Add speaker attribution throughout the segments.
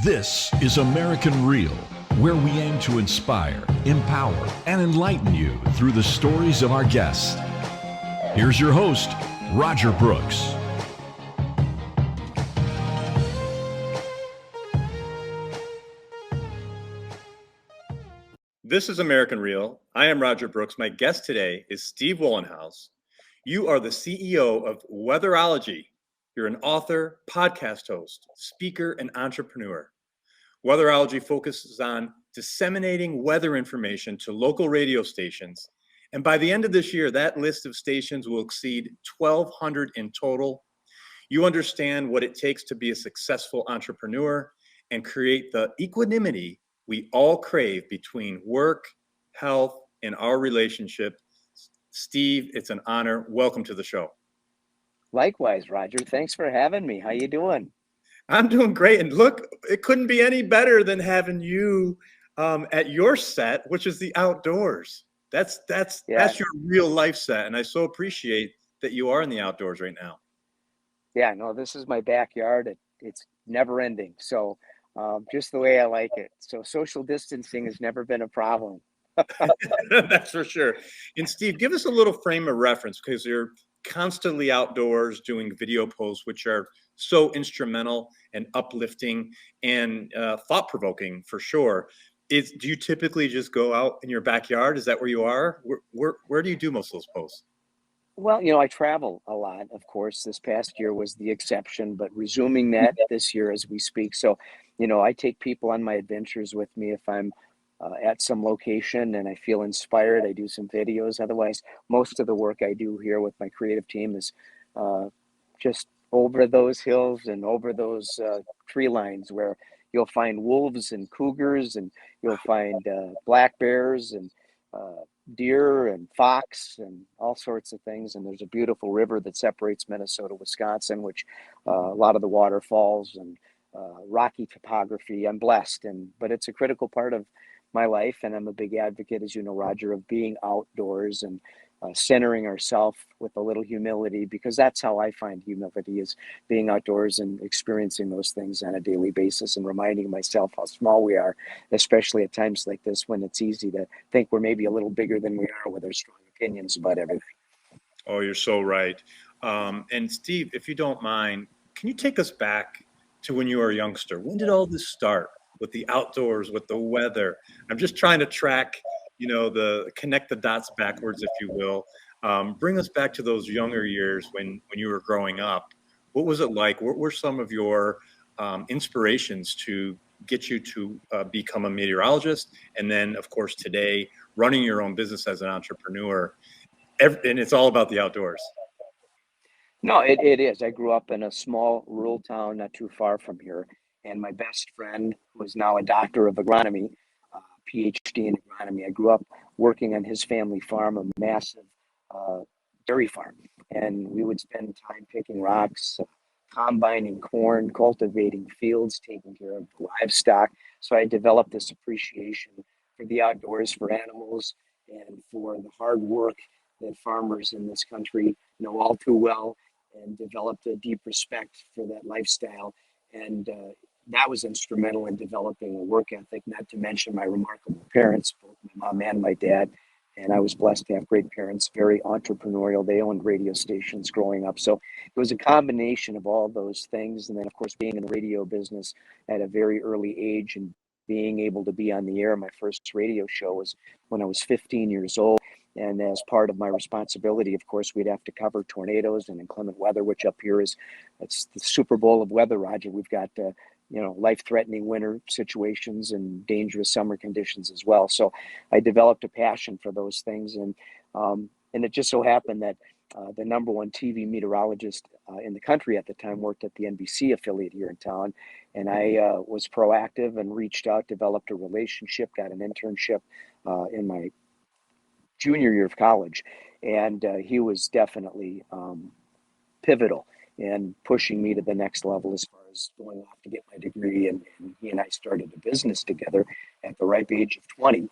Speaker 1: This is American Real, where we aim to inspire, empower, and enlighten you through the stories of our guests. Here's your host, Roger Brooks.
Speaker 2: This is American Real. I am Roger Brooks. My guest today is Steve Wohlenhaus. You are the CEO of Weatherology. You're an author, podcast host, speaker, and entrepreneur. Weatherology focuses on disseminating weather information to local radio stations. And by the end of this year, that list of stations will exceed 1,200 in total. You understand what it takes to be a successful entrepreneur and create the equanimity we all crave between work, health, and our relationship. Steve, it's an honor. Welcome to the show.
Speaker 3: Likewise, Roger. Thanks for having me. How you doing?
Speaker 2: I'm doing great. And look, it couldn't be any better than having you at your set, which is the outdoors. That's your real life set. And I so appreciate that you are in the outdoors right now.
Speaker 3: Yeah, no, this is my backyard. It's never ending. So just the way I like it. So social distancing has never been a problem.
Speaker 2: That's for sure. And Steve, give us a little frame of reference because you're constantly outdoors doing video posts, which are so instrumental and uplifting and thought-provoking for sure. Do you typically just go out in your backyard? Is that where you are? Where do you do most of those posts?
Speaker 3: Well, I travel a lot. Of course, this past year was the exception, but resuming that this year as we speak. So, I take people on my adventures with me if I'm at some location and I feel inspired. I do some videos. Otherwise, most of the work I do here with my creative team is just over those hills and over those tree lines where you'll find wolves and cougars, and you'll find black bears and deer and fox and all sorts of things. And there's a beautiful river that separates Minnesota, Wisconsin, which a lot of the waterfalls and rocky topography. I'm blessed, but it's a critical part of my life, and I'm a big advocate, as you know, Roger, of being outdoors and centering ourselves with a little humility, because that's how I find humility, is being outdoors and experiencing those things on a daily basis and reminding myself how small we are, especially at times like this when it's easy to think we're maybe a little bigger than we are with our strong opinions about everything.
Speaker 2: Oh, you're so right. And Steve, if you don't mind, can you take us back to when you were a youngster? When did all this start with the outdoors, with the weather? I'm just trying to track, connect the dots backwards, if you will. Bring us back to those younger years when you were growing up. What was it like? What were some of your inspirations to get you to become a meteorologist? And then, of course, today, running your own business as an entrepreneur. And it's all about the outdoors.
Speaker 3: No, it is. I grew up in a small rural town not too far from here. And my best friend, who is now a doctor of agronomy, PhD in agronomy, I grew up working on his family farm, a massive dairy farm. And we would spend time picking rocks, combining corn, cultivating fields, taking care of livestock. So I developed this appreciation for the outdoors, for animals, and for the hard work that farmers in this country know all too well, and developed a deep respect for that lifestyle. And that was instrumental in developing a work ethic, not to mention my remarkable parents, both my mom and my dad. And I was blessed to have great parents, very entrepreneurial. They owned radio stations growing up. So it was a combination of all those things. And then, of course, being in the radio business at a very early age and being able to be on the air. My first radio show was when I was 15 years old. And as part of my responsibility, of course, we'd have to cover tornadoes and inclement weather, which up here it's the Super Bowl of weather, Roger. We've got life-threatening winter situations and dangerous summer conditions as well. So I developed a passion for those things, and it just so happened that the number one TV meteorologist in the country at the time worked at the NBC affiliate here in town, and I was proactive and reached out, developed a relationship, got an internship in my junior year of college, and he was definitely pivotal in pushing me to the next level as far as going off to get my degree. And he and I started a business together at the ripe age of 20.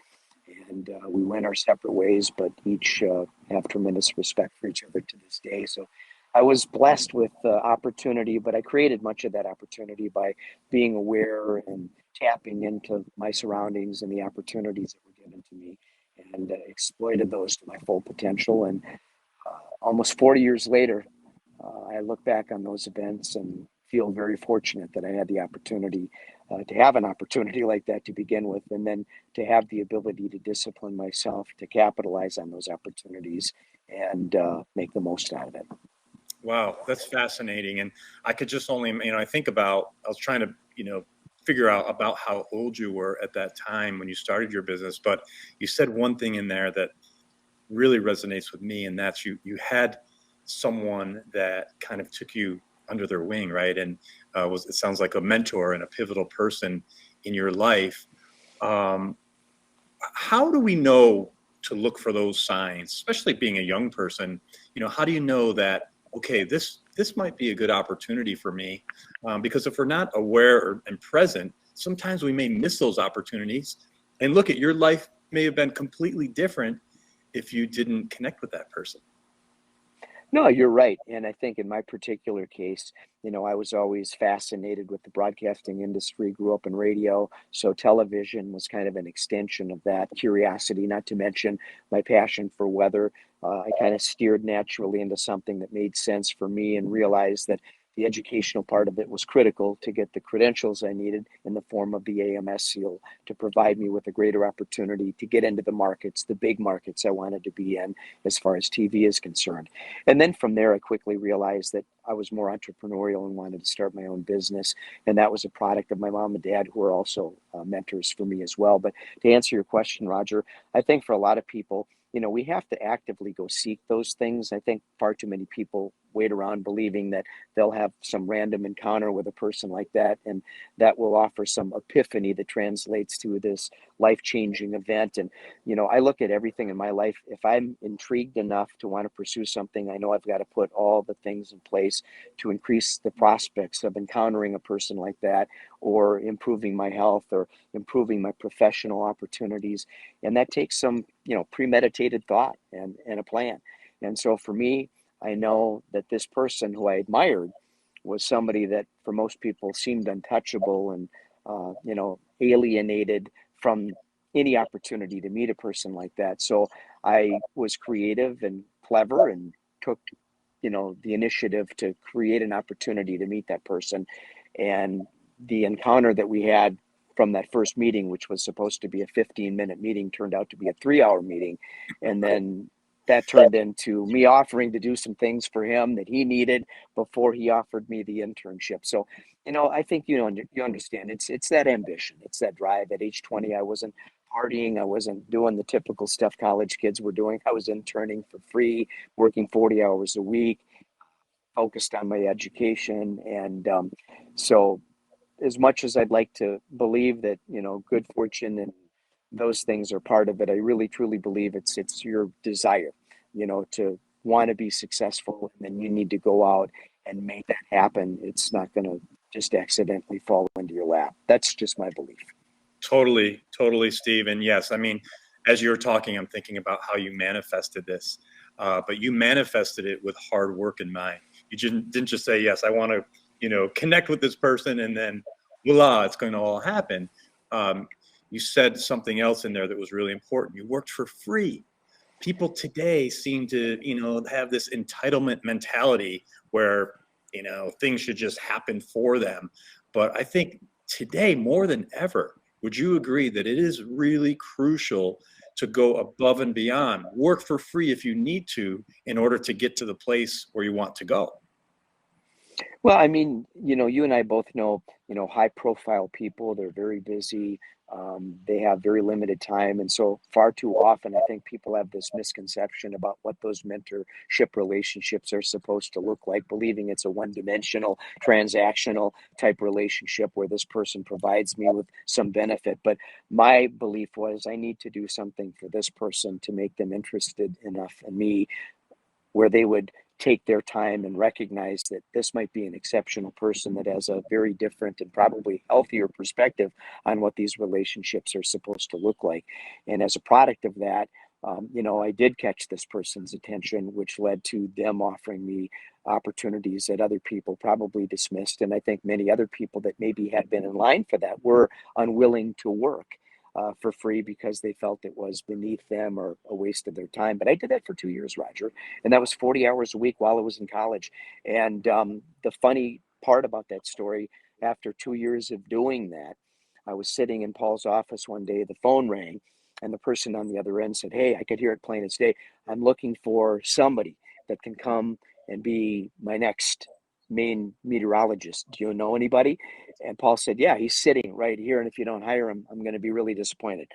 Speaker 3: And we went our separate ways, but each have tremendous respect for each other to this day. So I was blessed with the opportunity, but I created much of that opportunity by being aware and tapping into my surroundings and the opportunities that were given to me, and exploited those to my full potential. And almost 40 years later, I look back on those events and feel very fortunate that I had the opportunity to have an opportunity like that to begin with, and then to have the ability to discipline myself to capitalize on those opportunities and make the most out of it.
Speaker 2: Wow, that's fascinating. And I could just only, I think about, I was trying to, figure out about how old you were at that time when you started your business. But you said one thing in there that really resonates with me, and that's you had someone that kind of took you under their wing, right? And it sounds like a mentor and a pivotal person in your life. How do we know to look for those signs, especially being a young person? How do you know that, okay, this might be a good opportunity for me? Because if we're not aware and present, sometimes we may miss those opportunities. And look, at your life may have been completely different if you didn't connect with that person.
Speaker 3: No, you're right. And I think in my particular case, I was always fascinated with the broadcasting industry, grew up in radio. So television was kind of an extension of that curiosity, not to mention my passion for weather. I kind of steered naturally into something that made sense for me, and realized that the educational part of it was critical to get the credentials I needed in the form of the AMS seal to provide me with a greater opportunity to get into the markets, the big markets I wanted to be in as far as TV is concerned. And then from there, I quickly realized that I was more entrepreneurial and wanted to start my own business. And that was a product of my mom and dad, who are also mentors for me as well. But to answer your question, Roger, I think for a lot of people, we have to actively go seek those things. I think far too many people wait around believing that they'll have some random encounter with a person like that, and that will offer some epiphany that translates to this life-changing event. And, I look at everything in my life. If I'm intrigued enough to want to pursue something, I know I've got to put all the things in place to increase the prospects of encountering a person like that, or improving my health, or improving my professional opportunities. And that takes some, premeditated thought and a plan. And so for me, I know that this person who I admired was somebody that for most people seemed untouchable, and, alienated from any opportunity to meet a person like that. So I was creative and clever, and took, the initiative to create an opportunity to meet that person. And the encounter that we had from that first meeting, which was supposed to be a 15-minute meeting, turned out to be a 3-hour meeting. And then that turned into me offering to do some things for him that he needed before he offered me the internship. So, I think, you understand, it's that ambition, it's that drive. At age 20, I wasn't partying, I wasn't doing the typical stuff college kids were doing. I was interning for free, working 40 hours a week, focused on my education. And so as much as I'd like to believe that, good fortune and those things are part of it, I really truly believe it's your desire, to want to be successful, and then you need to go out and make that happen. It's not going to just accidentally fall into your lap. That's just my belief.
Speaker 2: Totally, Steve. And yes, as you're talking, I'm thinking about how you manifested this, but you manifested it with hard work in mind. You didn't just say, yes, I want to, connect with this person, and then voila, it's going to all happen. You said something else in there that was really important. You worked for free. People today seem to, have this entitlement mentality where, things should just happen for them. But I think today, more than ever, would you agree that it is really crucial to go above and beyond, work for free if you need to, in order to get to the place where you want to go?
Speaker 3: Well, you and I both know, high profile people, they're very busy. They have very limited time. And so far too often, I think people have this misconception about what those mentorship relationships are supposed to look like, believing it's a one-dimensional, transactional type relationship where this person provides me with some benefit. But my belief was, I need to do something for this person to make them interested enough in me, where they would take their time and recognize that this might be an exceptional person that has a very different and probably healthier perspective on what these relationships are supposed to look like. And as a product of that, I did catch this person's attention, which led to them offering me opportunities that other people probably dismissed. And I think many other people that maybe had been in line for that were unwilling to work for free because they felt it was beneath them or a waste of their time. But I did that for 2 years, Roger, and that was 40 hours a week while I was in college. And the funny part about that story, after 2 years of doing that, I was sitting in Paul's office one day, the phone rang, and the person on the other end said, "Hey, I could hear it plain as day. I'm looking for somebody that can come and be my next main meteorologist. Do you know anybody?" And Paul said, "Yeah, he's sitting right here. And if you don't hire him, I'm going to be really disappointed."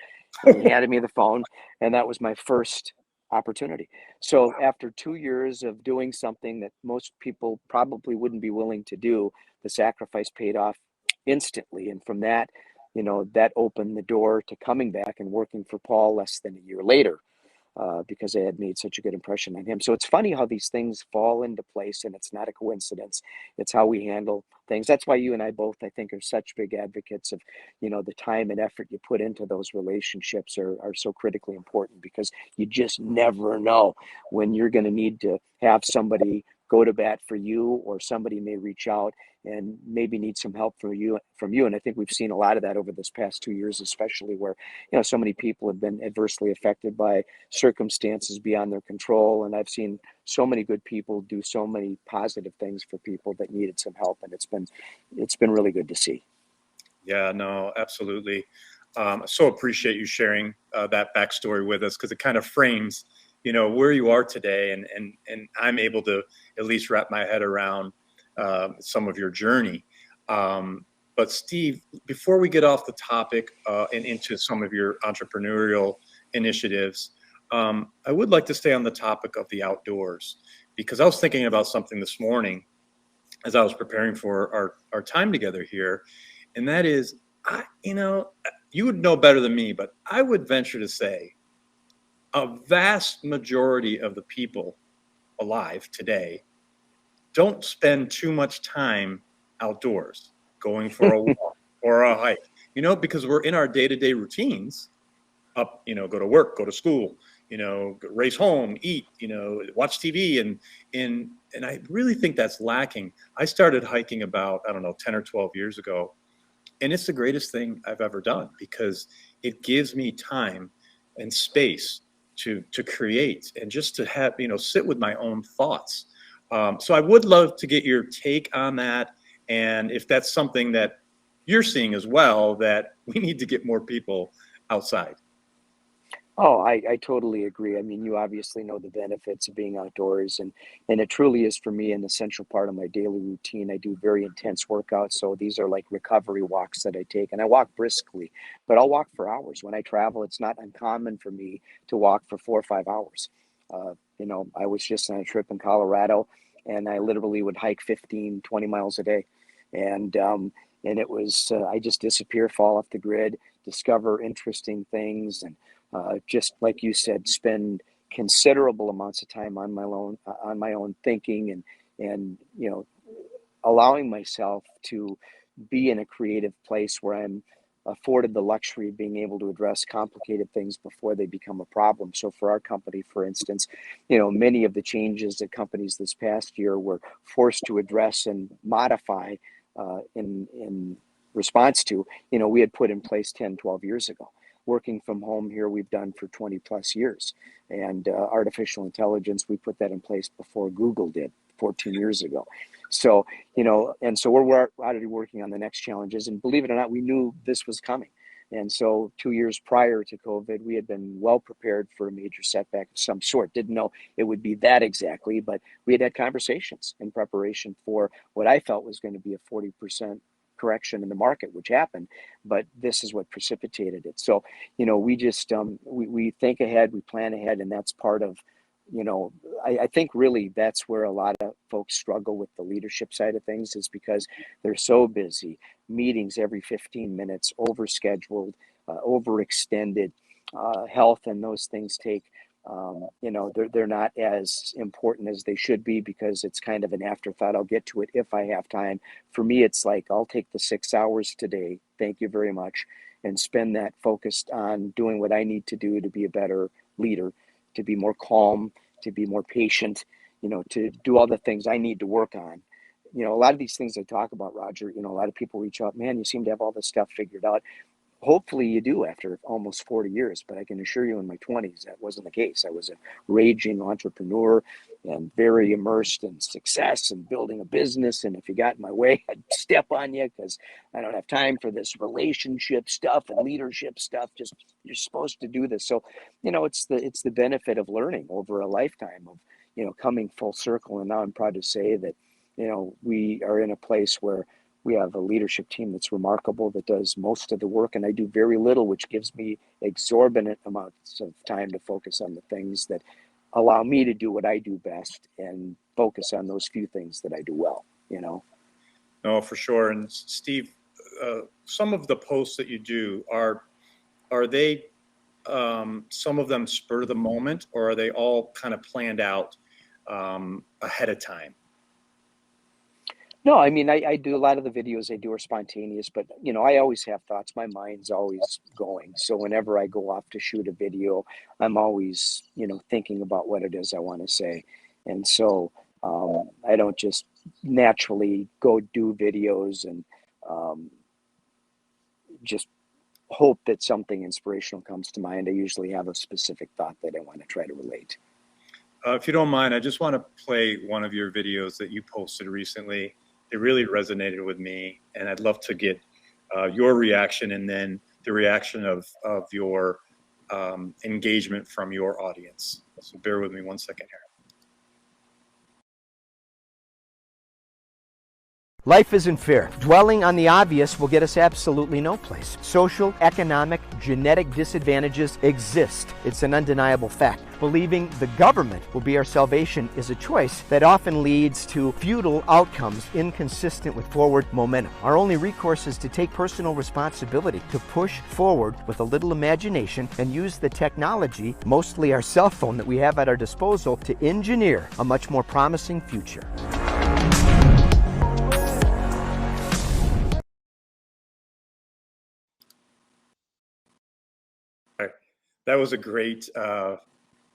Speaker 3: And he handed me the phone, and that was my first opportunity. So after 2 years of doing something that most people probably wouldn't be willing to do, the sacrifice paid off instantly. And from that, that opened the door to coming back and working for Paul less than a year later, because I had made such a good impression on him. So it's funny how these things fall into place, and it's not a coincidence. It's how we handle things. That's why you and I both, I think, are such big advocates of, the time and effort you put into those relationships are so critically important, because you just never know when you're going to need to have somebody go to bat for you, or somebody may reach out and maybe need some help from you. And I think we've seen a lot of that over this past 2 years, especially where, so many people have been adversely affected by circumstances beyond their control. And I've seen so many good people do so many positive things for people that needed some help. And it's been really good to see.
Speaker 2: Yeah, no, absolutely. So appreciate you sharing that backstory with us, because it kind of frames, where you are today, and I'm able to at least wrap my head around some of your journey. But Steve, before we get off the topic and into some of your entrepreneurial initiatives, I would like to stay on the topic of the outdoors, because I was thinking about something this morning as I was preparing for our time together here. And that is, you would know better than me, but I would venture to say a vast majority of the people alive today don't spend too much time outdoors, going for a walk or a hike, because we're in our day-to-day routines, go to work, go to school, race home, eat, watch TV. And I really think that's lacking. I started hiking about, 10 or 12 years ago. And it's the greatest thing I've ever done, because it gives me time and space to create, and just to have, sit with my own thoughts. So I would love to get your take on that. And if that's something that you're seeing as well, that we need to get more people outside.
Speaker 3: Oh, I totally agree. I mean, you obviously know the benefits of being outdoors, and it truly is for me an essential part of my daily routine. I do very intense workouts, so these are like recovery walks that I take, and I walk briskly, but I'll walk for hours. When I travel, it's not uncommon for me to walk for 4 or 5 hours. I was just on a trip in Colorado, and I literally would hike 15, 20 miles a day, and it was I just disappear, fall off the grid, discover interesting things, and just like you said, spend considerable amounts of time on my own thinking, and allowing myself to be in a creative place where I'm afforded the luxury of being able to address complicated things before they become a problem. So for our company, for instance, many of the changes that companies this past year were forced to address and modify in response to, we had put in place 10, 12 years ago. Working from home here, we've done for 20 plus years. And artificial intelligence, we put that in place before Google did 14 years ago. So, and so we're already working on the next challenges. And believe it or not, we knew this was coming. And so 2 years prior to COVID, we had been well prepared for a major setback of some sort. Didn't know it would be that exactly, but we had conversations in preparation for what I felt was going to be a 40% correction in the market, which happened, but this is what precipitated it. So, we just we think ahead, we plan ahead, and that's part of, I think really that's where a lot of folks struggle with the leadership side of things, is because they're so busy, meetings every 15 minutes, overscheduled, overextended, health and those things take. They're not as important as they should be, because it's kind of an afterthought. I'll get to it if I have time. For me, it's like, I'll take the 6 hours today, thank you very much, and spend that focused on doing what I need to do to be a better leader, to be more calm, to be more patient, to do all the things I need to work on. A lot of these things I talk about, Roger, a lot of people reach out, man, you seem to have all this stuff figured out. Hopefully you do after almost 40 years, but I can assure you in my 20s, that wasn't the case. I was a raging entrepreneur and very immersed in success and building a business. And if you got in my way, I'd step on you because I don't have time for this relationship stuff and leadership stuff. Just, you're supposed to do this. So, it's the benefit of learning over a lifetime of, coming full circle. And now I'm proud to say that, we are in a place where we have a leadership team that's remarkable, that does most of the work, and I do very little, which gives me exorbitant amounts of time to focus on the things that allow me to do what I do best and focus on those few things that I do well,
Speaker 2: No, for sure. And Steve, some of the posts that you do, are they some of them spur of the moment, or are they all kind of planned out ahead of time?
Speaker 3: No, I mean, I do a lot of the videos I do are spontaneous, but I always have thoughts. My mind's always going. So whenever I go off to shoot a video, I'm always, thinking about what it is I want to say. And so I don't just naturally go do videos and just hope that something inspirational comes to mind. I usually have a specific thought that I want to try to relate.
Speaker 2: If you don't mind, I just want to play one of your videos that you posted recently. It really resonated with me, and I'd love to get your reaction and then the reaction of your engagement from your audience. So bear with me 1 second here.
Speaker 4: Life isn't fair. Dwelling on the obvious will get us absolutely no place. Social, economic, genetic disadvantages exist. It's an undeniable fact. Believing the government will be our salvation is a choice that often leads to futile outcomes inconsistent with forward momentum. Our only recourse is to take personal responsibility, to push forward with a little imagination and use the technology, mostly our cell phone that we have at our disposal, to engineer a much more promising future.
Speaker 2: That was a great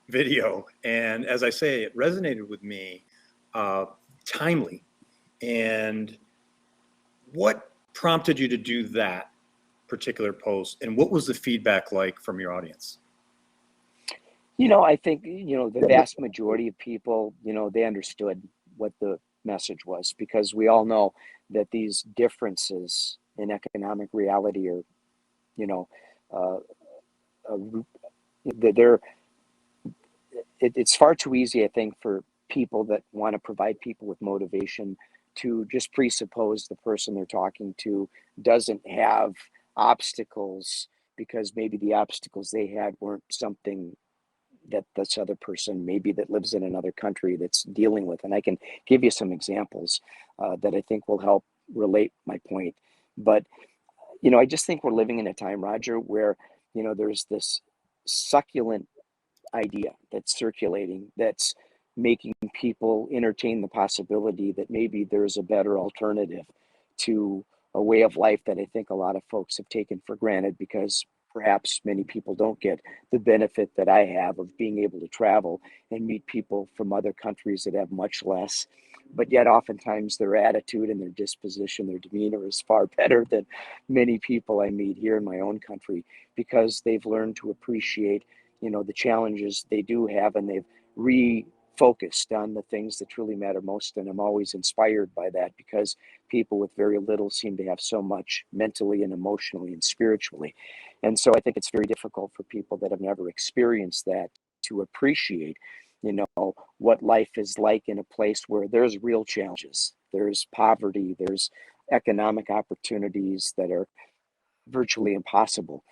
Speaker 2: video. And as I say, it resonated with me, timely. And what prompted you to do that particular post? And what was the feedback like from your audience?
Speaker 3: I think, the vast majority of people, they understood what the message was, because we all know that these differences in economic reality are, it's far too easy, I think, for people that want to provide people with motivation to just presuppose the person they're talking to doesn't have obstacles, because maybe the obstacles they had weren't something that this other person maybe that lives in another country that's dealing with. And I can give you some examples that I think will help relate my point. But, I just think we're living in a time, Roger, where, there's this succulent idea that's circulating that's making people entertain the possibility that maybe there's a better alternative to a way of life that I think a lot of folks have taken for granted, because perhaps many people don't get the benefit that I have of being able to travel and meet people from other countries that have much less. But yet oftentimes their attitude and their disposition, their demeanor is far better than many people I meet here in my own country, because they've learned to appreciate, the challenges they do have, and they've refocused on the things that truly matter most. And I'm always inspired by that, because people with very little seem to have so much mentally and emotionally and spiritually. And so I think it's very difficult for people that have never experienced that to appreciate, what life is like in a place where there's real challenges, there's poverty, there's economic opportunities that are virtually impossible,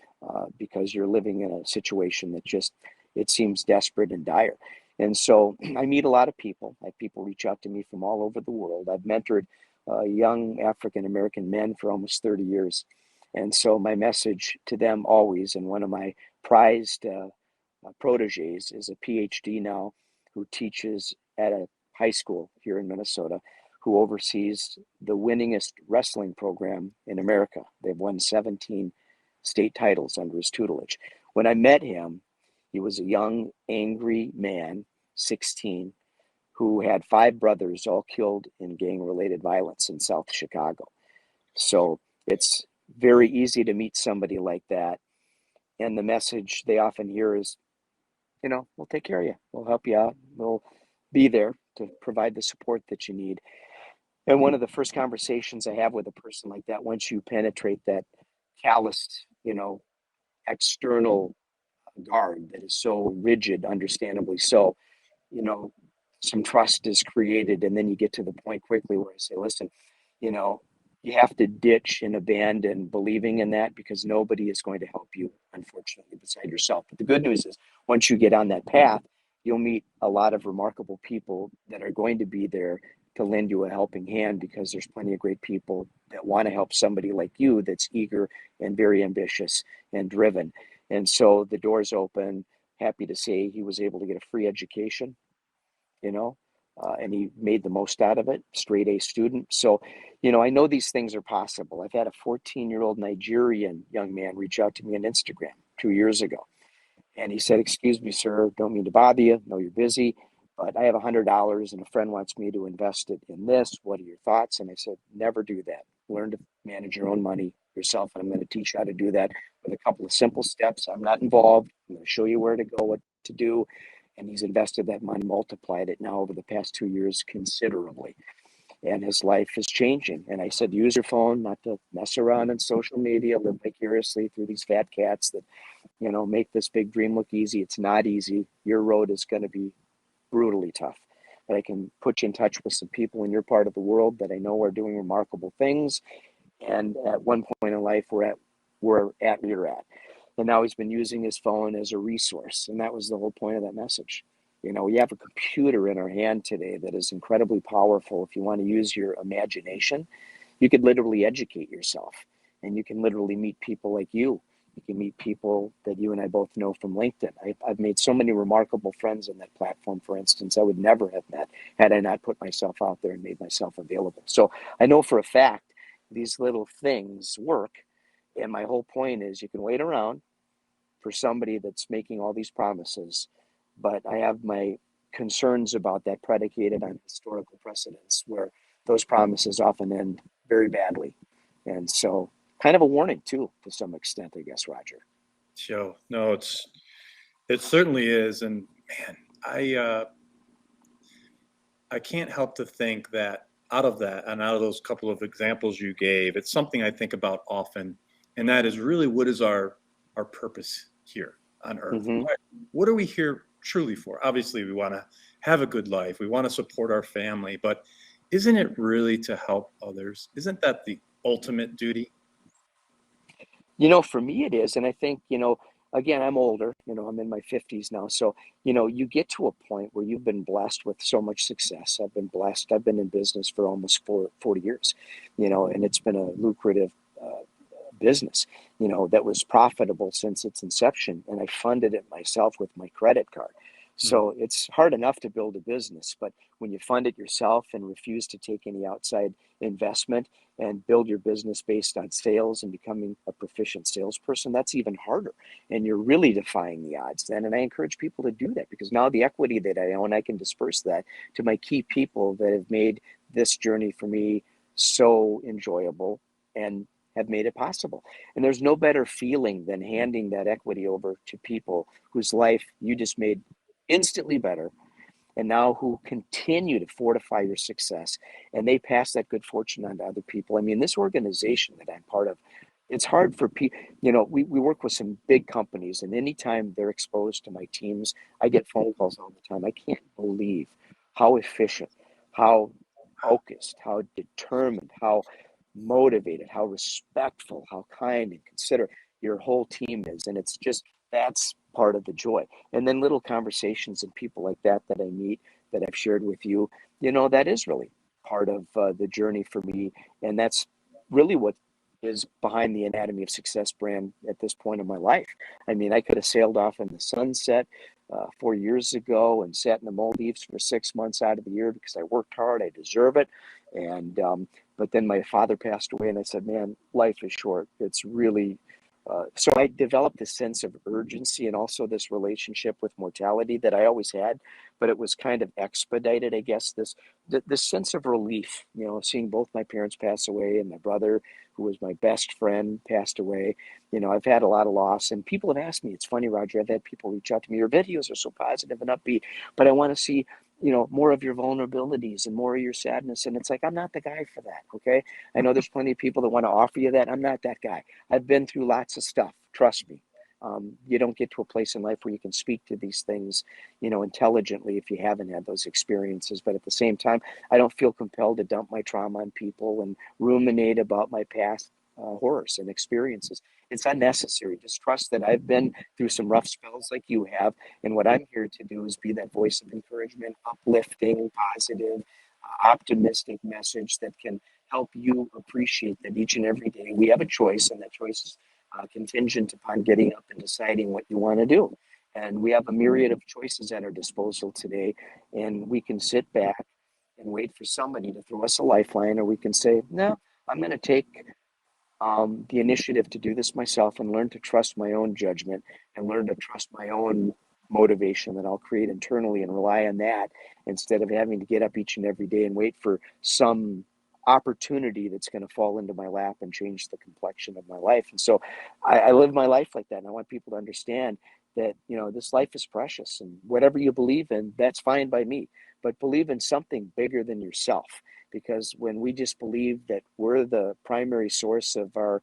Speaker 3: because you're living in a situation that just, it seems desperate and dire. And so I meet a lot of people. I have people reach out to me from all over the world. I've mentored young African-American men for almost 30 years. And so my message to them always, and one of my prized proteges is a PhD now who teaches at a high school here in Minnesota, who oversees the winningest wrestling program in America. They've won 17 state titles under his tutelage. When I met him, He was a young, angry man, 16, who had 5 brothers all killed in gang-related violence in South Chicago. So it's very easy to meet somebody like that. And the message they often hear is, we'll take care of you. We'll help you out. We'll be there to provide the support that you need. And one of the first conversations I have with a person like that, once you penetrate that calloused, external guard that is so rigid, understandably so, you know, some trust is created. And then you get to the point quickly where I say, listen, you have to ditch and abandon believing in that, because nobody is going to help you, unfortunately, beside yourself. But the good news is, once you get on that path, you'll meet a lot of remarkable people that are going to be there to lend you a helping hand, because there's plenty of great people that want to help somebody like you that's eager and very ambitious and driven. And so the door's open. Happy to say he was able to get a free education, and he made the most out of it, straight A student. So, I know these things are possible. I've had a 14-year-old Nigerian young man reach out to me on Instagram 2 years ago. And he said, "Excuse me, sir, don't mean to bother you. Know you're busy, but I have $100 and a friend wants me to invest it in this. What are your thoughts?" And I said, "Never do that. Learn to manage your own money yourself. And I'm going to teach you how to do that with a couple of simple steps. I'm not involved. I'm going to show you where to go, what to do." And he's invested that money, multiplied it now over the past 2 years considerably. And his life is changing. And I said, use your phone, not to mess around on social media, live vicariously through these fat cats that, make this big dream look easy. It's not easy. Your road is going to be brutally tough. But I can put you in touch with some people in your part of the world that I know are doing remarkable things. And at one point in life, we're at where you're at. And now he's been using his phone as a resource. And that was the whole point of that message. We have a computer in our hand today that is incredibly powerful. If you want to use your imagination, you could literally educate yourself, and you can literally meet people like you. You can meet people that you and I both know from LinkedIn. I've made so many remarkable friends on that platform, for instance, I would never have met had I not put myself out there and made myself available. So I know for a fact these little things work. And my whole point is, you can wait around for somebody that's making all these promises, but I have my concerns about that predicated on historical precedents where those promises often end very badly. And so, kind of a warning too, to some extent, I guess, Roger.
Speaker 2: Joe, no, it certainly is. And man, I can't help to think that out of that and out of those couple of examples you gave, it's something I think about often. And that is really, what is our purpose here on earth?
Speaker 3: Mm-hmm.
Speaker 2: What are we here truly for? Obviously, we want to have a good life. We want to support our family, but isn't it really to help others? Isn't that the ultimate duty?
Speaker 3: For me it is. And I think, again, I'm older, I'm in my 50s now. So, you get to a point where you've been blessed with so much success. I've been blessed. I've been in business for almost 40 years, and it's been a lucrative business, that was profitable since its inception. And I funded it myself with my credit card. So it's hard enough to build a business, but when you fund it yourself and refuse to take any outside investment and build your business based on sales and becoming a proficient salesperson, that's even harder. And you're really defying the odds then. And I encourage people to do that, because now the equity that I own, I can disperse that to my key people that have made this journey for me so enjoyable and have made it possible. And there's no better feeling than handing that equity over to people whose life you just made instantly better, and now who continue to fortify your success, and they pass that good fortune on to other people. I mean, this organization that I'm part of, it's hard for people. We work with some big companies, and anytime they're exposed to my teams, I get phone calls all the time. I can't believe how efficient, how focused, how determined, how motivated, how respectful, how kind and considerate your whole team is. And it's just, that's part of the joy. And then little conversations and people like that I meet, that I've shared with you, that is really part of the journey for me. And that's really what is behind the Anatomy of Success brand at this point in my life. I mean, I could have sailed off in the sunset 4 years ago and sat in the Maldives for 6 months out of the year because I worked hard. I deserve it. And but then my father passed away, and I said, man, life is short. It's really, So I developed this sense of urgency and also this relationship with mortality that I always had, but it was kind of expedited, I guess, this sense of relief, seeing both my parents pass away and my brother, who was my best friend, passed away. I've had a lot of loss, and people have asked me, it's funny, Roger, I've had people reach out to me, your videos are so positive and upbeat, but I want to see more of your vulnerabilities and more of your sadness. And it's like, I'm not the guy for that. Okay. I know there's plenty of people that want to offer you that. I'm not that guy. I've been through lots of stuff. Trust me. You don't get to a place in life where you can speak to these things, intelligently if you haven't had those experiences. But at the same time, I don't feel compelled to dump my trauma on people and ruminate about my past horrors and experiences. It's unnecessary. Just trust that I've been through some rough spells like you have. And what I'm here to do is be that voice of encouragement, uplifting, positive, optimistic message that can help you appreciate that each and every day we have a choice, and that choice is contingent upon getting up and deciding what you want to do. And we have a myriad of choices at our disposal today, and we can sit back and wait for somebody to throw us a lifeline, or we can say, no, I'm going to take the initiative to do this myself and learn to trust my own judgment and learn to trust my own motivation that I'll create internally and rely on that instead of having to get up each and every day and wait for some opportunity that's going to fall into my lap and change the complexion of my life. And so I live my life like that. And I want people to understand that, this life is precious, and whatever you believe in, that's fine by me, but believe in something bigger than yourself. Because when we just believe that we're the primary source of our,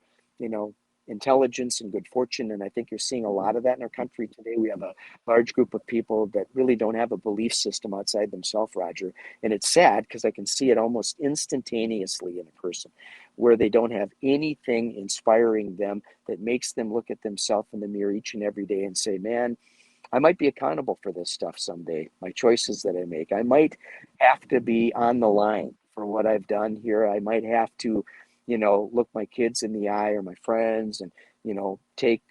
Speaker 3: intelligence and good fortune, and I think you're seeing a lot of that in our country today. We have a large group of people that really don't have a belief system outside themselves, Roger. And it's sad because I can see it almost instantaneously in a person where they don't have anything inspiring them that makes them look at themselves in the mirror each and every day and say, man, I might be accountable for this stuff someday, my choices that I make. I might have to be on the line for what I've done here. I might have to, look my kids in the eye or my friends and, take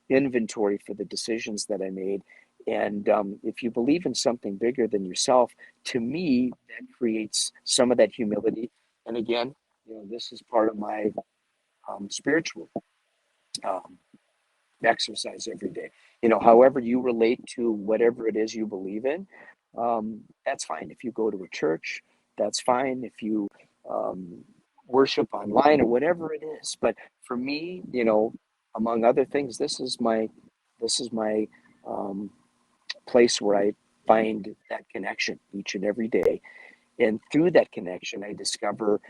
Speaker 3: inventory for the decisions that I made. And if you believe in something bigger than yourself, to me, that creates some of that humility. And again, this is part of my spiritual um, exercise every day. However you relate to whatever it is you believe in, that's fine. If you go to a church, that's fine. If you worship online or whatever it is. But for me, among other things, this is my um, place where I find that connection each and every day. And through that connection, I discover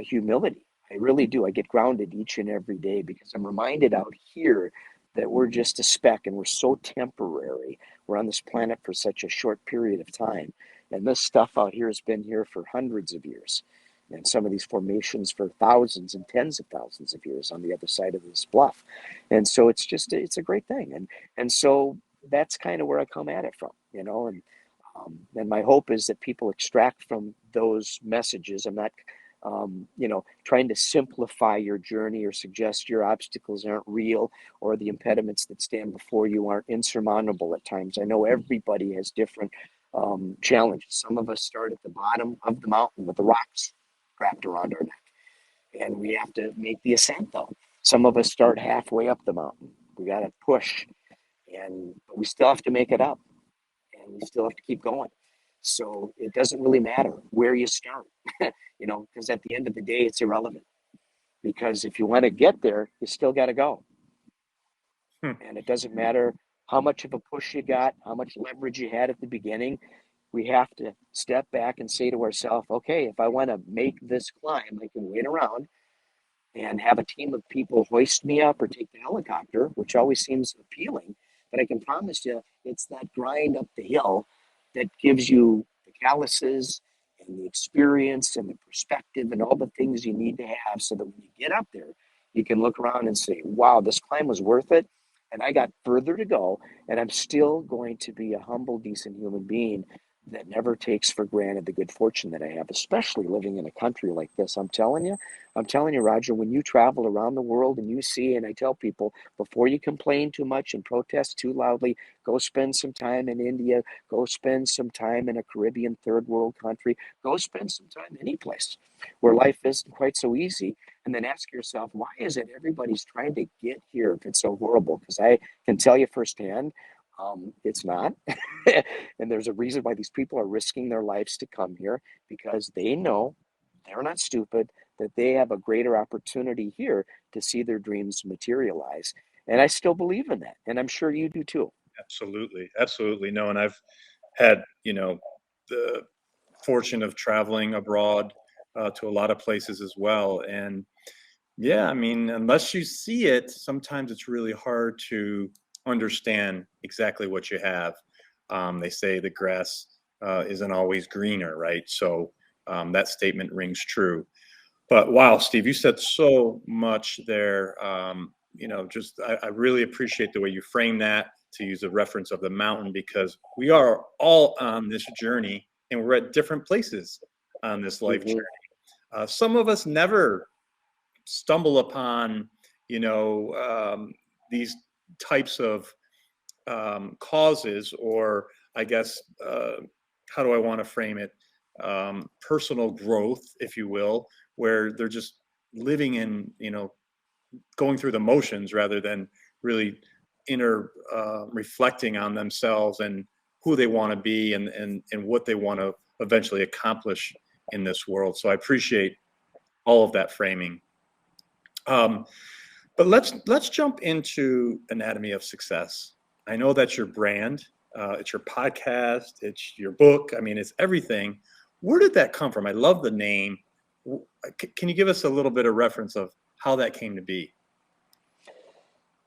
Speaker 3: humility. I really do. I get grounded each and every day because I'm reminded out here that we're just a speck and we're so temporary. We're on this planet for such a short period of time. And this stuff out here has been here for hundreds of years. And some of these formations for thousands and tens of thousands of years on the other side of this bluff. And so it's a great thing. And so that's kind of where I come at it from, and my hope is that people extract from those messages. I'm not, trying to simplify your journey or suggest your obstacles aren't real or the impediments that stand before you aren't insurmountable at times. I know everybody has different challenges. Some of us start at the bottom of the mountain with the rocks wrapped around our neck, and we have to make the ascent though. Some of us start halfway up the mountain. We got to push, but we still have to make it up. And we still have to keep going. So it doesn't really matter where you start, because at the end of the day, it's irrelevant. Because if you want to get there, you still got to go. And it doesn't matter how much of a push you got, how much leverage you had at the beginning. We have to step back and say to ourselves, okay, if I want to make this climb, I can wait around and have a team of people hoist me up or take the helicopter, which always seems appealing. But I can promise you, it's that grind up the hill that gives you the calluses and the experience and the perspective and all the things you need to have so that when you get up there, you can look around and say, wow, this climb was worth it. And I got further to go. And I'm still going to be a humble, decent human being that never takes for granted the good fortune that I have, especially living in a country like this. I'm telling you, Roger, when you travel around the world and you see, and I tell people, before you complain too much and protest too loudly, go spend some time in India, go spend some time in a Caribbean third world country, go spend some time any place where life isn't quite so easy. And then ask yourself, why is it everybody's trying to get here if it's so horrible? Because I can tell you firsthand, it's not. And there's a reason why these people are risking their lives to come here, because they know, they're not stupid, that they have a greater opportunity here to see their dreams materialize. And I still believe in that. And I'm sure you do too.
Speaker 2: Absolutely. Absolutely. No, and I've had, the fortune of traveling abroad to a lot of places as well. And yeah, I mean, unless you see it, sometimes it's really hard to understand exactly what you have. They say the grass isn't always greener, right? So that statement rings true. But wow, Steve, you said so much there. I really appreciate the way you frame that, to use a reference of the mountain, because we are all on this journey and we're at different places on this life
Speaker 3: Mhm.
Speaker 2: journey. Some of us never stumble upon, these types of causes, or I guess, how do I want to frame it? Personal growth, if you will, where they're just living in, going through the motions rather than really inner reflecting on themselves and who they want to be, and what they want to eventually accomplish in this world. So I appreciate all of that framing. Um, but let's jump into Anatomy of Success. I know that's your brand, it's your podcast, it's your book. I mean, it's everything. Where did that come from? I love the name. Can you give us a little bit of reference of how that came to be?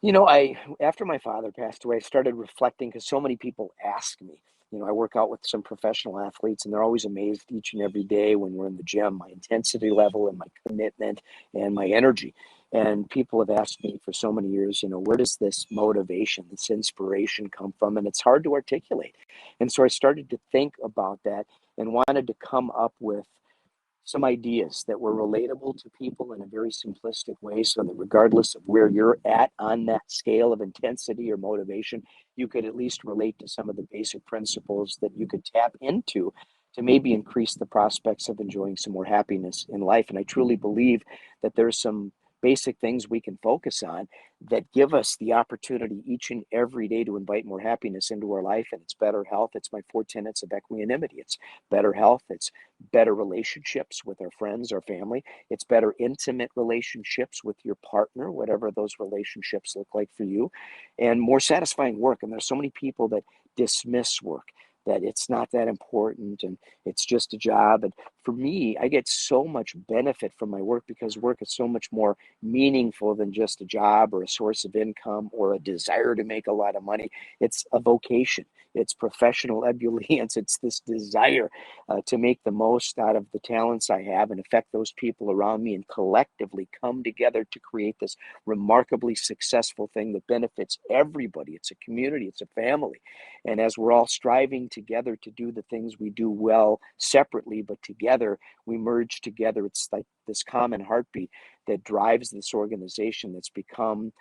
Speaker 3: I after my father passed away, I started reflecting because so many people ask me. I work out with some professional athletes, and they're always amazed each and every day when we're in the gym, my intensity level and my commitment and my energy. And people have asked me for so many years, where does this motivation, this inspiration come from? And it's hard to articulate. And so I started to think about that and wanted to come up with some ideas that were relatable to people in a very simplistic way, so that regardless of where you're at on that scale of intensity or motivation, you could at least relate to some of the basic principles that you could tap into to maybe increase the prospects of enjoying some more happiness in life. And I truly believe that there's some basic things we can focus on that give us the opportunity each and every day to invite more happiness into our life. And it's better health. It's my 4 tenets of equanimity. It's better health. It's better relationships with our friends, our family. It's better intimate relationships with your partner, whatever those relationships look like for you, and more satisfying work. And there's so many people that dismiss work, that it's not that important and it's just a job. And for me, I get so much benefit from my work because work is so much more meaningful than just a job or a source of income or a desire to make a lot of money. It's a vocation. It's professional ebullience. It's this desire to make the most out of the talents I have and affect those people around me and collectively come together to create this remarkably successful thing that benefits everybody. It's a community, it's a family. And as we're all striving together to do the things we do well separately, but together, we merge together. It's like this common heartbeat that drives this organization that's become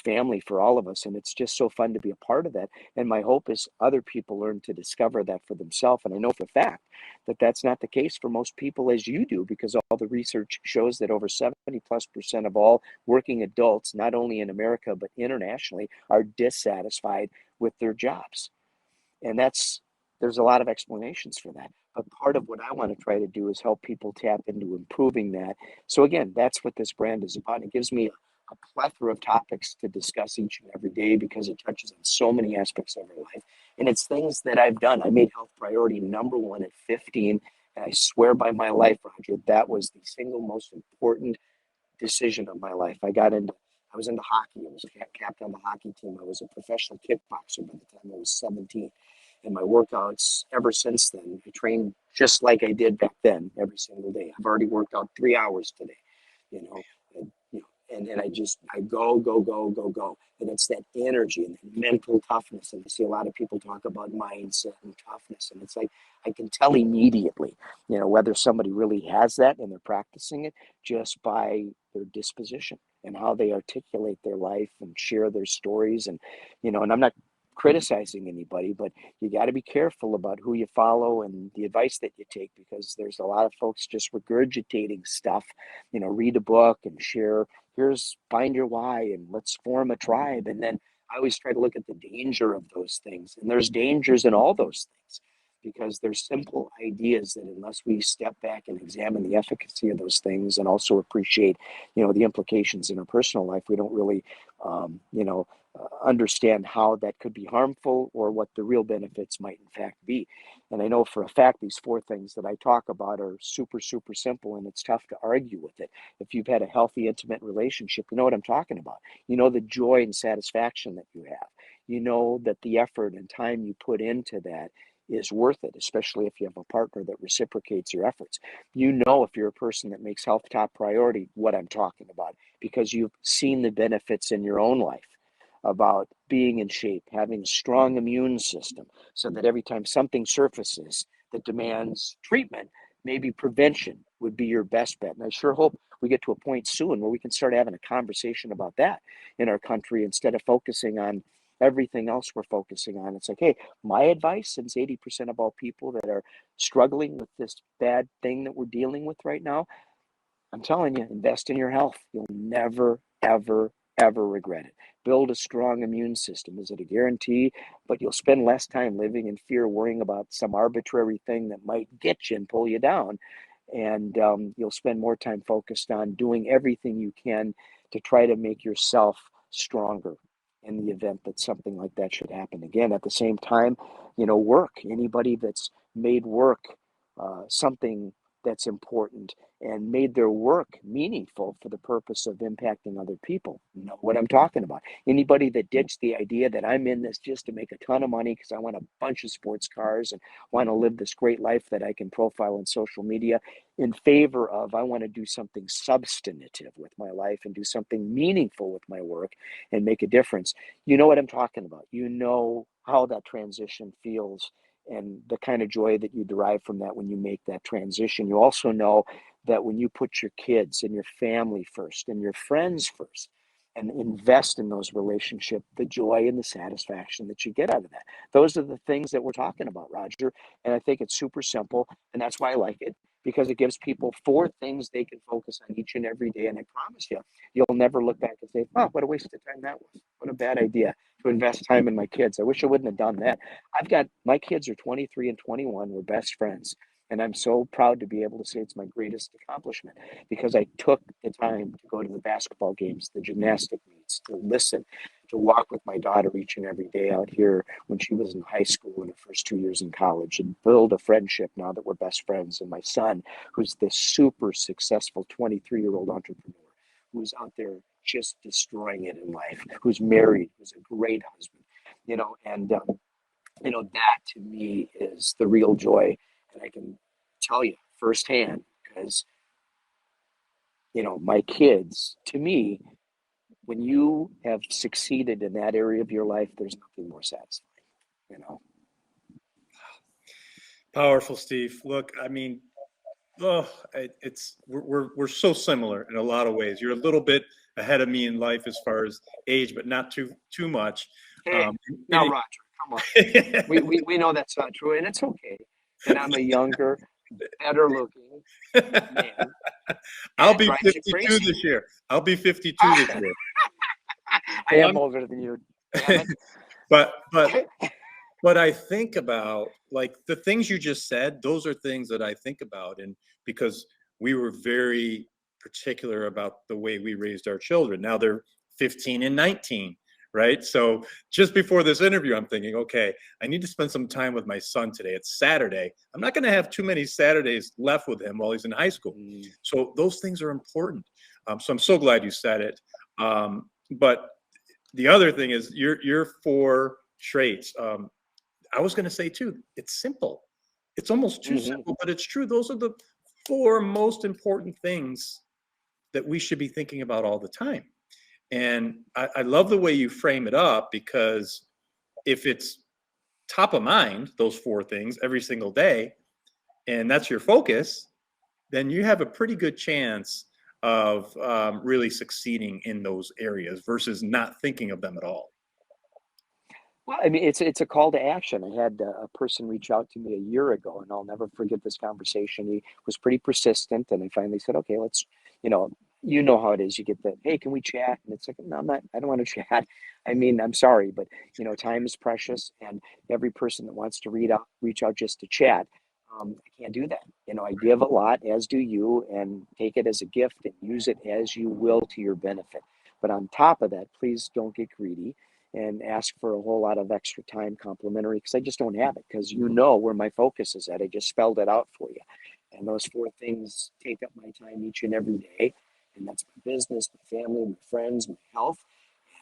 Speaker 3: family for all of us. And it's just so fun to be a part of that. And my hope is other people learn to discover that for themselves. And I know for a fact that that's not the case for most people, as you do, because all the research shows that over 70+% of all working adults, not only in America, but internationally, are dissatisfied with their jobs. And there's a lot of explanations for that. But part of what I want to try to do is help people tap into improving that. So again, that's what this brand is about. It gives me a plethora of topics to discuss each and every day because it touches on so many aspects of our life. And it's things that I've done. I made health priority number one at 15. And I swear by my life, Roger, that was the single most important decision of my life. I was into hockey. I was a captain on the hockey team. I was a professional kickboxer by the time I was 17. And my workouts ever since then, I train just like I did back then every single day. I've already worked out 3 hours today, you know, and I go, go, go, go, go. And it's that energy and that mental toughness. And I see a lot of people talk about mindset and toughness. And it's like, I can tell immediately, whether somebody really has that and they're practicing it just by their disposition and how they articulate their life and share their stories. And I'm not criticizing anybody, but you got to be careful about who you follow and the advice that you take, because there's a lot of folks just regurgitating stuff. Read a book and share, here's find your why and let's form a tribe. And then I always try to look at the danger of those things. And there's dangers in all those things, because there's simple ideas that unless we step back and examine the efficacy of those things and also appreciate, the implications in our personal life, we don't really, understand how that could be harmful or what the real benefits might in fact be. And I know for a fact these 4 things that I talk about are super, super simple, and it's tough to argue with it. If you've had a healthy, intimate relationship, you know what I'm talking about. You know the joy and satisfaction that you have. You know that the effort and time you put into that is worth it, especially if you have a partner that reciprocates your efforts. You know, if you're a person that makes health top priority, what I'm talking about, because you've seen the benefits in your own life about being in shape, having a strong immune system, so that every time something surfaces that demands treatment, maybe prevention would be your best bet. And I sure hope we get to a point soon where we can start having a conversation about that in our country, instead of focusing on everything else we're focusing on. It's like, hey, my advice, since 80% of all people that are struggling with this bad thing that we're dealing with right now, I'm telling you, invest in your health. You'll never, ever, ever regret it. Build a strong immune system. Is it a guarantee? But you'll spend less time living in fear, worrying about some arbitrary thing that might get you and pull you down. And you'll spend more time focused on doing everything you can to try to make yourself stronger in the event that something like that should happen again. At the same time, work. Anybody that's made work something that's important and made their work meaningful for the purpose of impacting other people, know what I'm talking about. Anybody that ditched the idea that I'm in this just to make a ton of money because I want a bunch of sports cars and want to live this great life that I can profile on social media, in favor of, I want to do something substantive with my life and do something meaningful with my work and make a difference. You know what I'm talking about. You know how that transition feels and the kind of joy that you derive from that when you make that transition. You also know that when you put your kids and your family first and your friends first and invest in those relationships, the joy and the satisfaction that you get out of that. Those are the things that we're talking about, Roger. And I think it's super simple. And that's why I like it, because it gives people 4 things they can focus on each and every day. And I promise you, you'll never look back and say, oh, what a waste of time that was. What a bad idea to invest time in my kids. I wish I wouldn't have done that. My kids are 23 and 21. We're best friends. And I'm so proud to be able to say it's my greatest accomplishment, because I took the time to go to the basketball games, the gymnastic meets, to listen, to walk with my daughter each and every day out here when she was in high school and her first 2 years in college, and build a friendship now that we're best friends. And my son, who's this super successful 23-year-old entrepreneur, who's out there just destroying it in life, who's married, who's a great husband, and that to me is the real joy. And I can tell you firsthand, because, my kids, to me, when you have succeeded in that area of your life, there's nothing more satisfying.
Speaker 2: Powerful, Steve. Look, I mean, we're so similar in a lot of ways. You're a little bit ahead of me in life as far as age, but not too much.
Speaker 3: Hey, now, Roger, come on. we know that's not true, and it's okay. And I'm a younger, better looking man.
Speaker 2: I'll be 52 this year. I'll be 52 this year.
Speaker 3: I am older than you. Damn it.
Speaker 2: But I think about, like, the things you just said, those are things that I think about. And because we were very particular about the way we raised our children. Now they're 15 and 19. Right. So just before this interview, I'm thinking, okay, I need to spend some time with my son today. It's Saturday. I'm not going to have too many Saturdays left with him while he's in high school. So those things are important. So I'm so glad you said it. But the other thing is your 4 traits. I was going to say too, it's simple. It's almost too simple, but it's true. Those are the 4 most important things that we should be thinking about all the time. And I love the way you frame it up, because if it's top of mind, those 4 things every single day, and that's your focus, then you have a pretty good chance of really succeeding in those areas versus not thinking of them at all.
Speaker 3: Well, I mean, it's a call to action. I had a person reach out to me a year ago, and I'll never forget this conversation. He was pretty persistent, and I finally said, "Okay, let's, you know, you know how it is. You get the, hey, can we chat?" And it's like, "No, I'm not. I don't want to chat. I mean, I'm sorry, but time is precious, and every person that wants to reach out just to chat, I can't do that. I give a lot, as do you, and take it as a gift and use it as you will to your benefit. But on top of that, please don't get greedy and ask for a whole lot of extra time complimentary because I just don't have it because where my focus is at. I just spelled it out for you. And those four things take up my time each and every day. And that's my business, my family, my friends, my health.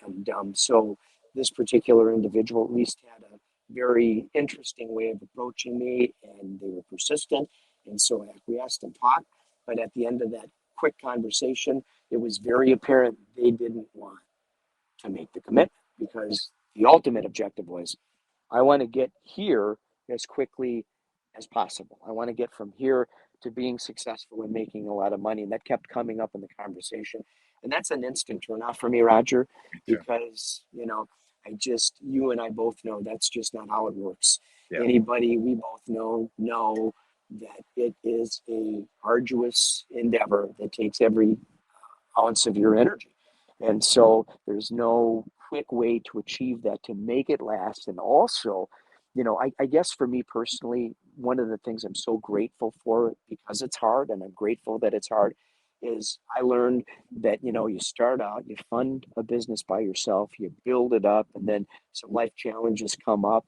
Speaker 3: And so this particular individual at least had a very interesting way of approaching me, and they were persistent. And so I acquiesced and talked. But at the end of that quick conversation, it was very apparent they didn't want to make the commitment because the ultimate objective was I want to get here as quickly as possible. I want to get from here to being successful and making a lot of money. And that kept coming up in the conversation. And that's an instant turnoff for me, Roger,
Speaker 2: Sure.
Speaker 3: because, you and I both know that's just not how it works.
Speaker 2: Yeah.
Speaker 3: Anybody we both know that it is a arduous endeavor that takes every ounce of your energy. And so there's no quick way to achieve that to make it last. And also, I guess for me personally, one of the things I'm so grateful for because it's hard and I'm grateful that it's hard is I learned that, you start out, you fund a business by yourself, you build it up, and then some life challenges come up,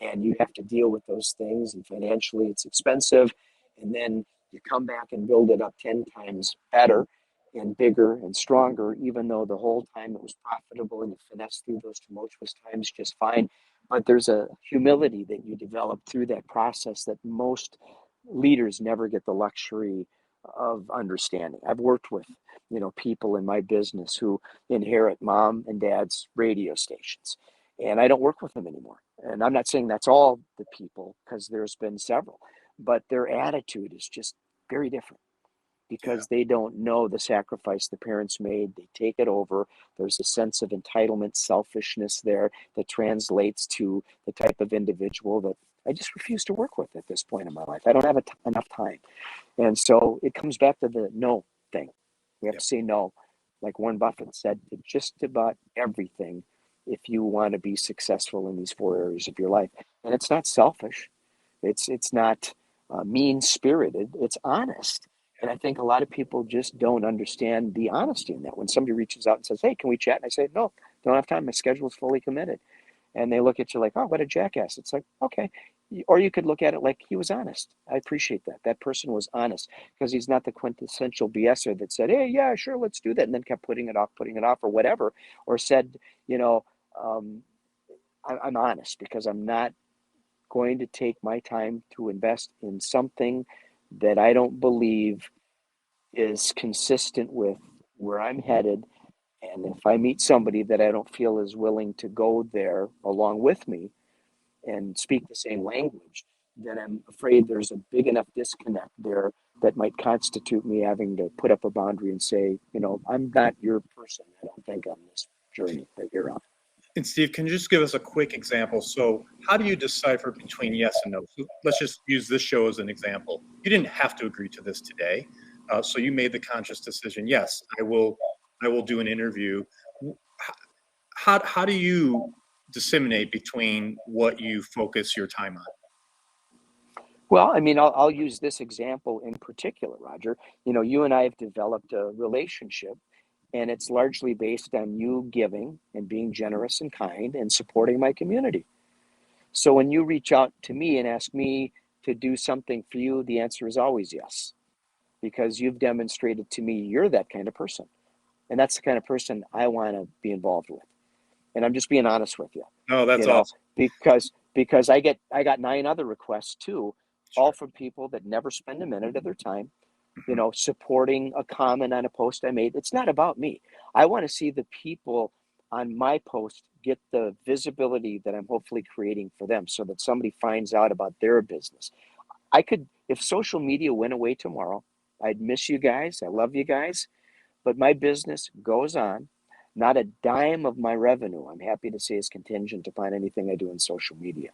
Speaker 3: and you have to deal with those things. And financially, it's expensive. And then you come back and build it up 10 times better and bigger and stronger, even though the whole time it was profitable and you finessed through those tumultuous times just fine. But there's a humility that you develop through that process that most leaders never get the luxury of understanding. I've worked with, people in my business who inherit mom and dad's radio stations, and I don't work with them anymore. And I'm not saying that's all the people, because there's been several, but their attitude is just very different because they don't know the sacrifice the parents made. They take it over. There's a sense of entitlement, selfishness there that translates to the type of individual that I just refuse to work with at this point in my life. I don't have enough time. And so it comes back to the no thing. We have to say no. Like Warren Buffett said, to just about everything if you want to be successful in these four areas of your life. And it's not selfish. It's not mean-spirited. It's honest. And I think a lot of people just don't understand the honesty in that. When somebody reaches out and says, "Hey, can we chat?" And I say, "No, don't have time. My schedule is fully committed." And they look at you like, "Oh, what a jackass." It's like, okay. Or you could look at it like he was honest. I appreciate that. That person was honest because he's not the quintessential BSer that said, "Hey, yeah, sure, let's do that," and then kept putting it off, or whatever, or said, um, I'm honest because I'm not going to take my time to invest in something that I don't believe is consistent with where I'm headed. And if I meet somebody that I don't feel is willing to go there along with me and speak the same language, then I'm afraid there's a big enough disconnect there that might constitute me having to put up a boundary and say, I'm not your person. I don't think on this journey that you're on.
Speaker 2: And Steve, can you just give us a quick example? So how do you decipher between yes and no? So let's just use this show as an example. You didn't have to agree to this today. So you made the conscious decision. Yes, I will do an interview. How do you disseminate between what you focus your time on?
Speaker 3: Well, I mean, I'll use this example in particular, Roger. You and I have developed a relationship, and it's largely based on you giving and being generous and kind and supporting my community. So when you reach out to me and ask me to do something for you, the answer is always yes, because you've demonstrated to me you're that kind of person. And that's the kind of person I want to be involved with. And I'm just being honest with you.
Speaker 2: No, that's awesome.
Speaker 3: Because I got 9 other requests too,
Speaker 2: Sure.
Speaker 3: all from people that never spend a minute of their time, supporting a comment on a post I made. It's not about me. I want to see the people on my post get the visibility that I'm hopefully creating for them so that somebody finds out about their business. If social media went away tomorrow, I'd miss you guys. I love you guys, but my business goes on. Not a dime of my revenue, I'm happy to say, is contingent upon anything I do in social media.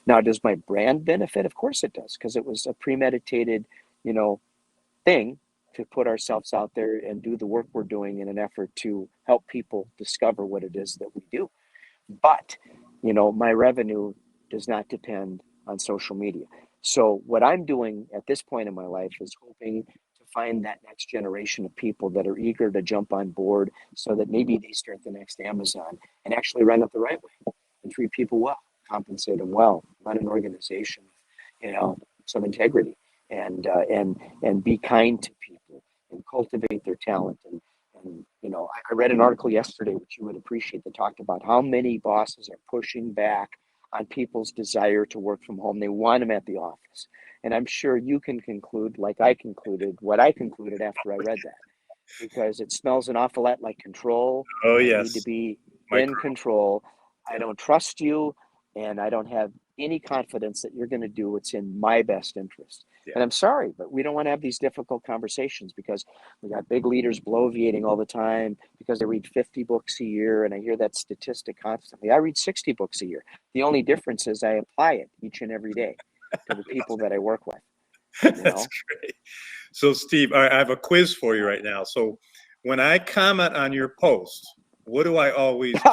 Speaker 3: Now, does my brand benefit? Of course it does, because it was a premeditated, thing to put ourselves out there and do the work we're doing in an effort to help people discover what it is that we do. But, my revenue does not depend on social media. So what I'm doing at this point in my life is hoping to find that next generation of people that are eager to jump on board so that maybe they start the next Amazon and actually run it the right way and treat people well, compensate them well, run an organization, some integrity, and be kind to people and cultivate their talent. And I read an article yesterday, which you would appreciate, that talked about how many bosses are pushing back on people's desire to work from home. They want them at the office. And I'm sure you can conclude, like I concluded, what I concluded after I read that, because it smells an awful lot like control.
Speaker 2: Oh,
Speaker 3: I
Speaker 2: yes.
Speaker 3: need to be in control. I don't trust you, and I don't have any confidence that you're going to do what's in my best interest.
Speaker 2: Yeah.
Speaker 3: And I'm sorry, but we don't want to have these difficult conversations because we got big leaders bloviating all the time because they read 50 books a year. And I hear that statistic constantly. I read 60 books a year. The only difference is I apply it each and every day to the people that I work with.
Speaker 2: That's great. So, Steve, I have a quiz for you right now. So when I comment on your post, what do I always do?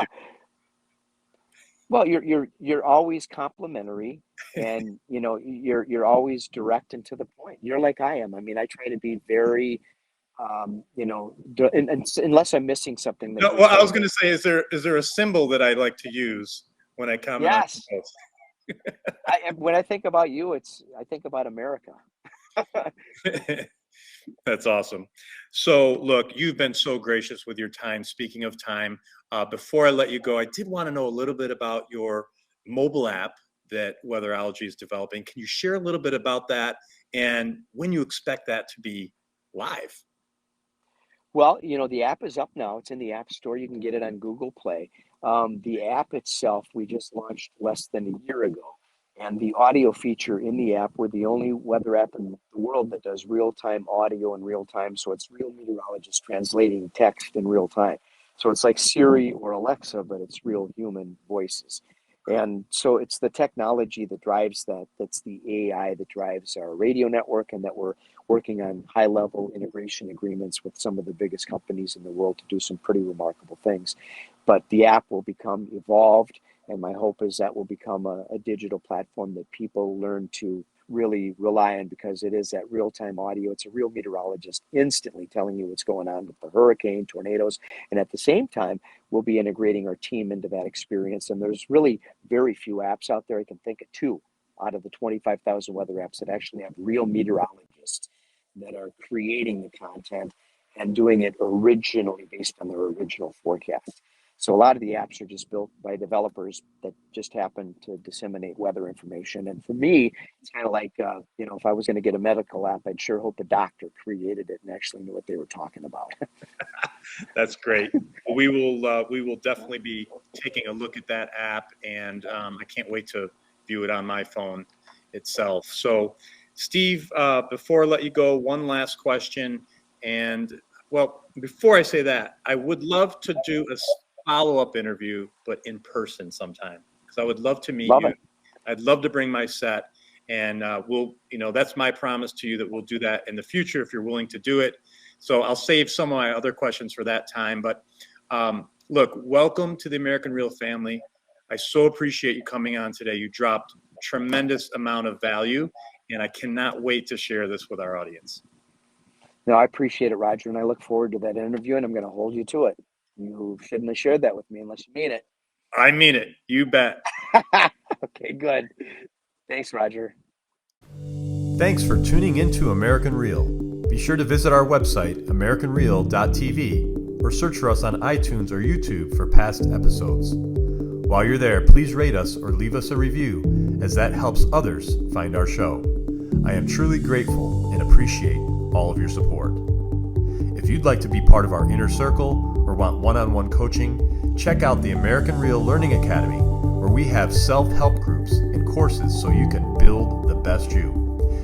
Speaker 3: Well, you're always complimentary, and you're always direct and to the point. You're like I am. I mean, I try to be very, and unless I'm missing something.
Speaker 2: No, well, I was going to say, is there a symbol that I like to use when I comment on your post?
Speaker 3: When I think about you, I think about America.
Speaker 2: That's awesome. So, look, you've been so gracious with your time. Speaking of time, before I let you go, I did want to know a little bit about your mobile app that Weatherology is developing. Can you share a little bit about that and when you expect that to be live?
Speaker 3: Well, the app is up now. It's in the App Store. You can get it on Google Play. The app itself, we just launched less than a year ago. And the audio feature in the app, we're the only weather app in the world that does real-time audio in real time. So it's real meteorologists translating text in real time. So it's like Siri or Alexa, but it's real human voices. And so it's the technology that drives that. That's the AI that drives our radio network, and that we're working on high-level integration agreements with some of the biggest companies in the world to do some pretty remarkable things. But the app will become evolved, and my hope is that will become a digital platform that people learn to really rely on, because it is that real-time audio. It's a real meteorologist instantly telling you what's going on with the hurricane, tornadoes, and at the same time, we'll be integrating our team into that experience. And there's really very few apps out there. I can think of 2 out of the 25,000 weather apps that actually have real meteorologists that are creating the content and doing it originally based on their original forecast. So a lot of the apps are just built by developers that just happen to disseminate weather information. And for me, it's kind of like, if I was going to get a medical app, I'd sure hope a doctor created it and actually knew what they were talking about.
Speaker 2: That's great. We will definitely be taking a look at that app, and I can't wait to view it on my phone itself. So, Steve, before I let you go, one last question. And, well, before I say that, I would love to do a follow-up interview, but in person sometime, because I would love to meet you. I'd love to bring my set, and that's my promise to you, that we'll do that in the future if you're willing to do it. So I'll save some of my other questions for that time. But look, welcome to the American Real family. I so appreciate you coming on today. You dropped a tremendous amount of value, and I cannot wait to share this with our audience.
Speaker 3: No, I appreciate it, Roger, and I look forward to that interview, and I'm going to hold you to it. You shouldn't have shared that with me unless you mean it.
Speaker 2: I mean it. You bet.
Speaker 3: Okay, good. Thanks, Roger.
Speaker 5: Thanks for tuning into American Real. Be sure to visit our website, americanreal.tv, or search for us on iTunes or YouTube for past episodes. While you're there, please rate us or leave us a review, as that helps others find our show. I am truly grateful and appreciate all of your support. If you'd like to be part of our inner circle or want one-on-one coaching, check out the American Real Learning Academy, where we have self-help groups and courses so you can build the best you.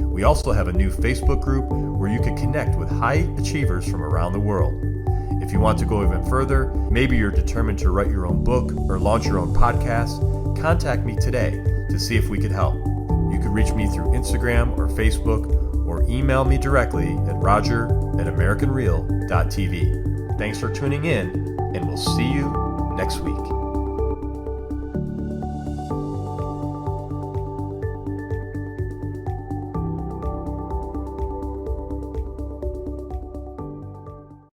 Speaker 5: We also have a new Facebook group where you can connect with high achievers from around the world. If you want to go even further, maybe you're determined to write your own book or launch your own podcast, contact me today to see if we could help. You can reach me through Instagram or Facebook, or email me directly at roger@americanreal.tv. Thanks for tuning in, and we'll see you next week.